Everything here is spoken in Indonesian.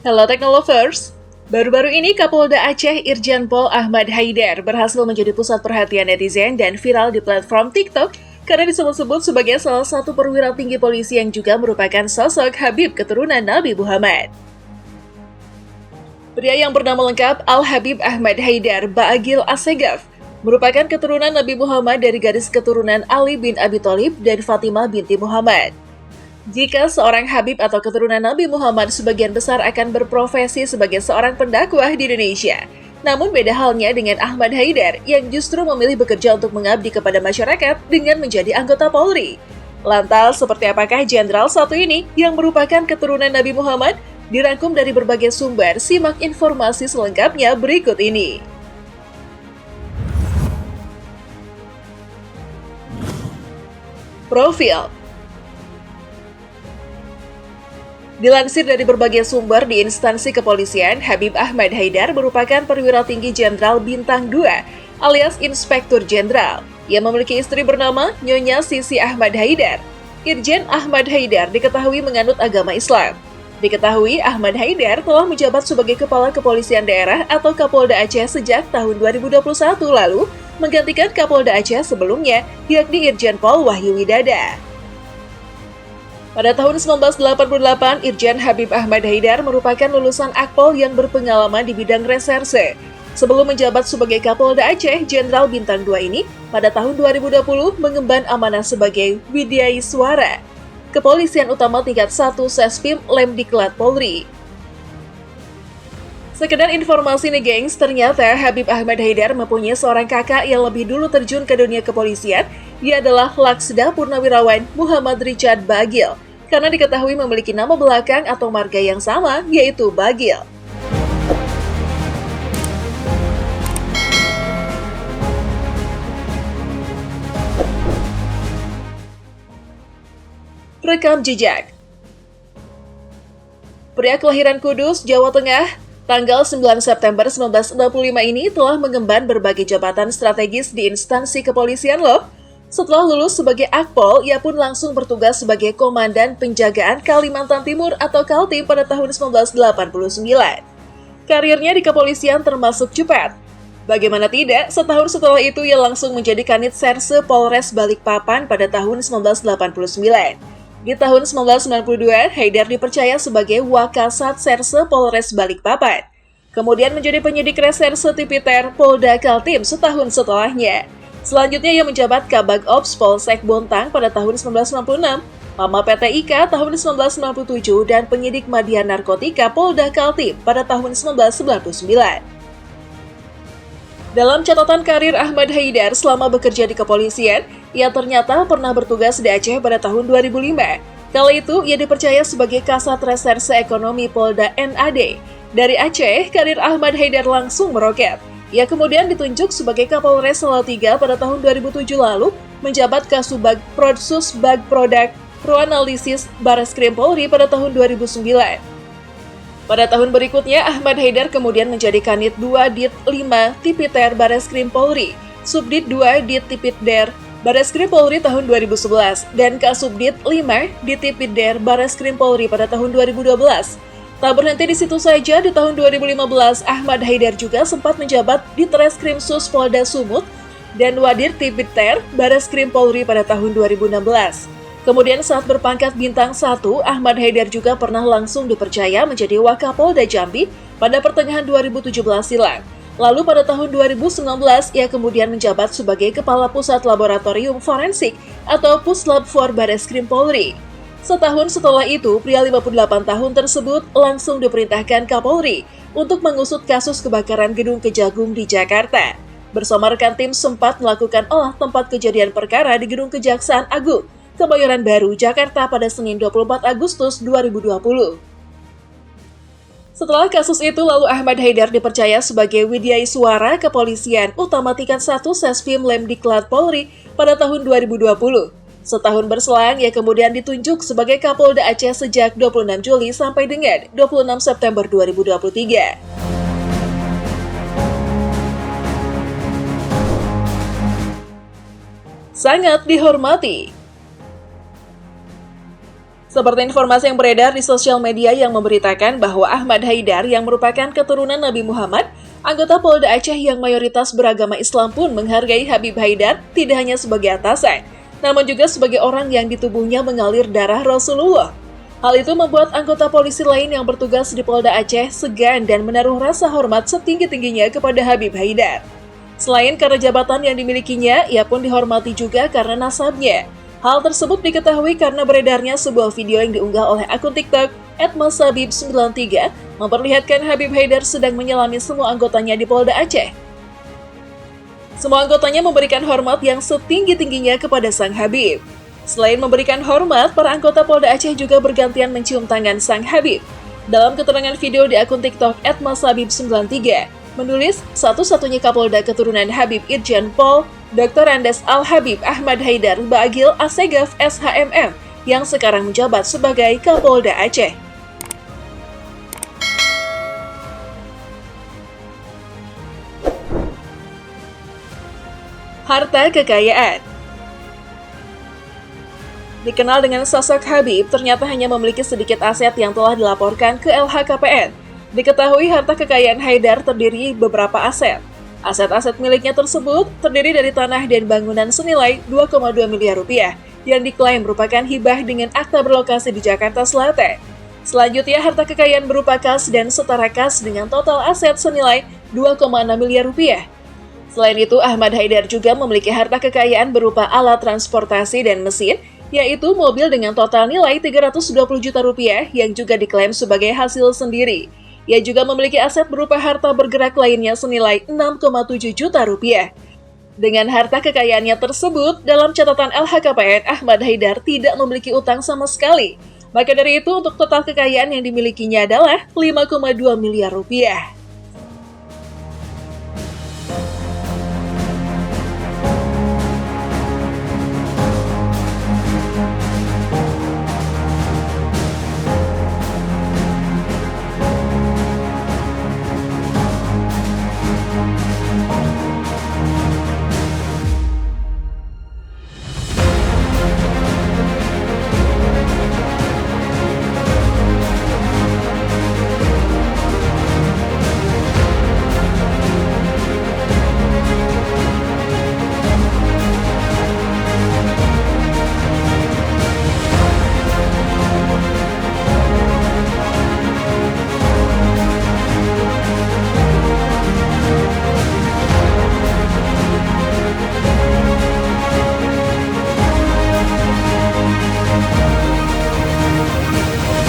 Halo Teknolovers, baru-baru ini Kapolda Aceh Irjen Pol Ahmad Haidar berhasil menjadi pusat perhatian netizen dan viral di platform TikTok karena disebut-sebut sebagai salah satu perwira tinggi polisi yang juga merupakan sosok Habib keturunan Nabi Muhammad. Pria yang bernama lengkap Al-Habib Ahmad Haidar Ba'agil Assegaf merupakan keturunan Nabi Muhammad dari garis keturunan Ali bin Abi Thalib dan Fatimah binti Muhammad. Jika seorang Habib atau keturunan Nabi Muhammad sebagian besar akan berprofesi sebagai seorang pendakwah di Indonesia. Namun beda halnya dengan Ahmad Haidar yang justru memilih bekerja untuk mengabdi kepada masyarakat dengan menjadi anggota Polri. Lantas, seperti apakah jenderal satu ini yang merupakan keturunan Nabi Muhammad? Dirangkum dari berbagai sumber, simak informasi selengkapnya berikut ini. Profil. Dilansir dari berbagai sumber di instansi kepolisian, Habib Ahmad Haidar merupakan perwira tinggi Jenderal Bintang 2 alias Inspektur Jenderal yang memiliki istri bernama Nyonya Sisi Ahmad Haidar. Irjen Ahmad Haidar diketahui menganut agama Islam. Diketahui Ahmad Haidar telah menjabat sebagai Kepala Kepolisian Daerah atau Kapolda Aceh sejak tahun 2021 lalu, menggantikan Kapolda Aceh sebelumnya, yakni Irjen Pol Wahyu Widada. Pada tahun 1988, Irjen Habib Ahmad Haidar merupakan lulusan Akpol yang berpengalaman di bidang reserse. Sebelum menjabat sebagai Kapolda Aceh, Jenderal Bintang 2 ini pada tahun 2020 mengemban amanah sebagai Widyai Suara, Kepolisian Utama Tingkat 1 Sespim Lemdiklat Polri. Sekedar informasi nih gengs, ternyata Habib Ahmad Haidar mempunyai seorang kakak yang lebih dulu terjun ke dunia kepolisian. Ia adalah Laksda Purnawirawan Muhammad Richard Bagil, karena diketahui memiliki nama belakang atau marga yang sama, yaitu Bagil. Rekam jejak. Pria kelahiran Kudus, Jawa Tengah, tanggal 9 September 1965 ini telah mengemban berbagai jabatan strategis di instansi kepolisian loh. Setelah lulus sebagai Akpol, ia pun langsung bertugas sebagai Komandan Penjagaan Kalimantan Timur atau Kaltim pada tahun 1989. Karirnya di kepolisian termasuk cepat. Bagaimana tidak, setahun setelah itu ia langsung menjadi Kanit Serse Polres Balikpapan pada tahun 1989. Di tahun 1992, Haidar dipercaya sebagai Wakasat Serse Polres Balikpapan. Kemudian menjadi penyidik reserse Tipiter Polda Kaltim setahun setelahnya. Selanjutnya ia menjabat Kabag Ops Polsek Bontang pada tahun 1996, Pama PT IKA tahun 1997, dan penyidik Madya Narkotika Polda Kaltim pada tahun 1999. Dalam catatan karir Ahmad Haidar selama bekerja di kepolisian, ia ternyata pernah bertugas di Aceh pada tahun 2005. Kala itu, ia dipercaya sebagai Kasat Reserse Ekonomi Polda NAD. Dari Aceh, karir Ahmad Haidar langsung meroket. Ia kemudian ditunjuk sebagai Kapolres Salatiga pada tahun 2007 lalu, menjabat Kasubag Prodsus Bag Produk Proanalisis Bareskrim Polri pada tahun 2009. Pada tahun berikutnya, Ahmad Haidar kemudian menjadi Kanit 2 Dit 5 Tipiter Bareskrim Polri, Subdit 2 Dit Tipiter Bareskrim Polri tahun 2011, dan Kasubdit 5 Dit Tipiter Bareskrim Polri pada tahun 2012. Tak berhenti di situ saja, di tahun 2015, Ahmad Haidar juga sempat menjabat di Treskrimsus Polda Sumut dan Wadir Tipiter Bareskrim Polri pada tahun 2016. Kemudian saat berpangkat Bintang 1, Ahmad Haidar juga pernah langsung dipercaya menjadi Wakapolda Jambi pada pertengahan 2017 silam. Lalu pada tahun 2019, ia kemudian menjabat sebagai Kepala Pusat Laboratorium Forensik atau Puslab for Bareskrim Polri. Setahun setelah itu, pria 58 tahun tersebut langsung diperintahkan Kapolri untuk mengusut kasus kebakaran gedung Kejagung di Jakarta. Bersama rekan tim sempat melakukan olah tempat kejadian perkara di gedung Kejaksaan Agung, Kebayoran Baru, Jakarta pada Senin 24 Agustus 2020. Setelah kasus itu, lalu Ahmad Haidar dipercaya sebagai Widyai Suara Kepolisian Utama Tingkat 1 Sespim Lemdiklat Polri pada tahun 2020. Setahun berselang, ia kemudian ditunjuk sebagai Kapolda Aceh sejak 26 Juli sampai dengan 26 September 2023. Sangat dihormati. Seperti informasi yang beredar di sosial media yang memberitakan bahwa Ahmad Haidar yang merupakan keturunan Nabi Muhammad, anggota Polda Aceh yang mayoritas beragama Islam pun menghargai Habib Haidar tidak hanya sebagai atasan, namun juga sebagai orang yang di tubuhnya mengalir darah Rasulullah. Hal itu membuat anggota polisi lain yang bertugas di Polda Aceh segan dan menaruh rasa hormat setinggi-tingginya kepada Habib Haidar. Selain karena jabatan yang dimilikinya, ia pun dihormati juga karena nasabnya. Hal tersebut diketahui karena beredarnya sebuah video yang diunggah oleh akun TikTok @mashabib93 memperlihatkan Habib Haidar sedang menyelami semua anggotanya di Polda Aceh. Semua anggotanya memberikan hormat yang setinggi-tingginya kepada sang Habib. Selain memberikan hormat, para anggota Polda Aceh juga bergantian mencium tangan sang Habib. Dalam keterangan video di akun TikTok @mashabib93, menulis satu-satunya Kapolda keturunan Habib Irjen Pol Dr. Andes Al-Habib Ahmad Haidar Ba'agil Assegaf SHMM yang sekarang menjabat sebagai Kapolda Aceh. Harta kekayaan. Dikenal dengan sosok Habib, ternyata hanya memiliki sedikit aset yang telah dilaporkan ke LHKPN. Diketahui harta kekayaan Haidar terdiri beberapa aset. Aset-aset miliknya tersebut terdiri dari tanah dan bangunan senilai 2,2 miliar rupiah yang diklaim merupakan hibah dengan akta berlokasi di Jakarta Selatan. Selanjutnya, harta kekayaan berupa kas dan setara kas dengan total aset senilai 2,6 miliar rupiah. Selain itu, Ahmad Haidar juga memiliki harta kekayaan berupa alat transportasi dan mesin, yaitu mobil dengan total nilai 320 juta rupiah yang juga diklaim sebagai hasil sendiri. Ia juga memiliki aset berupa harta bergerak lainnya senilai 6,7 juta rupiah. Dengan harta kekayaannya tersebut, dalam catatan LHKPN, Ahmad Haidar tidak memiliki utang sama sekali. Maka dari itu, untuk total kekayaan yang dimilikinya adalah 5,2 miliar rupiah.